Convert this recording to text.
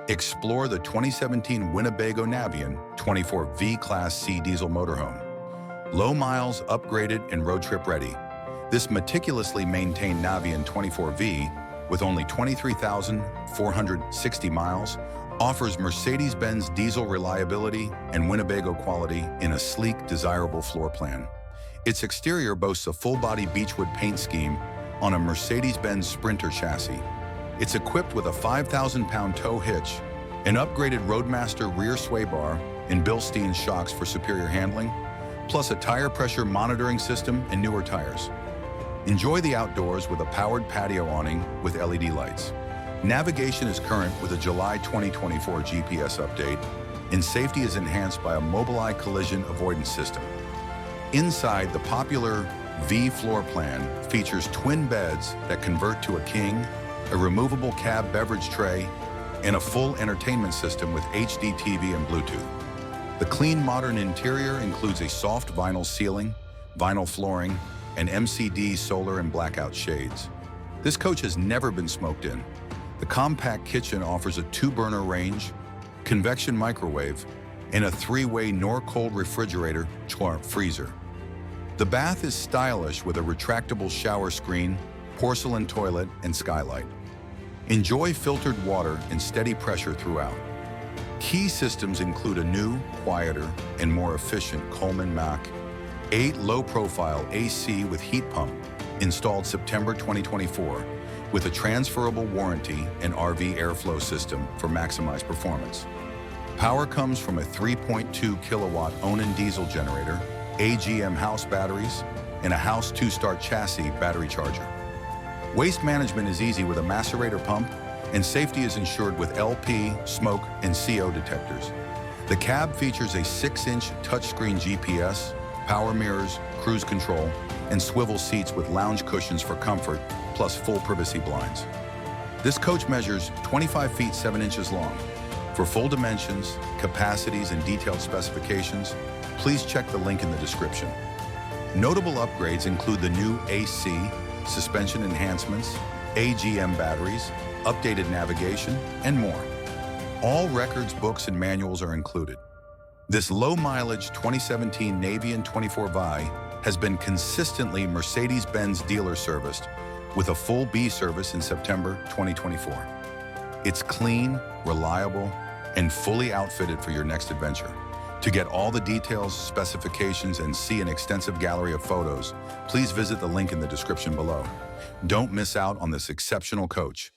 Explore the 2017 Winnebago Navion 24V Class C diesel motorhome. Low miles, upgraded, and road trip ready. This meticulously maintained Navion 24V, with only 23,460 miles, offers Mercedes-Benz diesel reliability and Winnebago quality in a sleek, desirable floor plan. Its exterior boasts a full-body beechwood paint scheme on a Mercedes-Benz Sprinter chassis. It's equipped with a 5,000-pound tow hitch, an upgraded Roadmaster rear sway bar, and Bilstein shocks for superior handling, plus a tire pressure monitoring system and newer tires. Enjoy the outdoors with a powered patio awning with LED lights. Navigation is current with a July 2024 GPS update, and safety is enhanced by a Mobileye collision avoidance system. Inside, the popular V floor plan features twin beds that convert to a king, a removable cab beverage tray, and a full entertainment system with HD TV and Bluetooth. The clean, modern interior includes a soft vinyl ceiling, vinyl flooring, and MCD solar and blackout shades. This coach has never been smoked in. The compact kitchen offers a 2-burner range, convection microwave, and a 3-way Nor-Cold refrigerator freezer. The bath is stylish with a retractable shower screen, porcelain toilet, and skylight. Enjoy filtered water and steady pressure throughout. Key systems include a new, quieter, and more efficient Coleman Mach 8 low-profile AC with heat pump, installed September 2024, with a transferable warranty and RV airflow system for maximized performance. Power comes from a 3.2 kilowatt Onan diesel generator, AGM house batteries, and a House 2-start chassis battery charger. Waste management is easy with a macerator pump, and safety is ensured with LP, smoke, and CO detectors. The cab features a 6-inch touchscreen GPS, power mirrors, cruise control, and swivel seats with lounge cushions for comfort, plus full privacy blinds. This coach measures 25 feet 7 inches long. For full dimensions, capacities, and detailed specifications, please check the link in the description. Notable upgrades include the new AC, suspension enhancements, AGM batteries, updated navigation, and more. All records, books, and manuals are included. This low-mileage 2017 Navion 24V has been consistently Mercedes-Benz dealer serviced, with a full B service in September 2024. It's clean, reliable, and fully outfitted for your next adventure. To get all the details, specifications, and see an extensive gallery of photos, please visit the link in the description below. Don't miss out on this exceptional coach.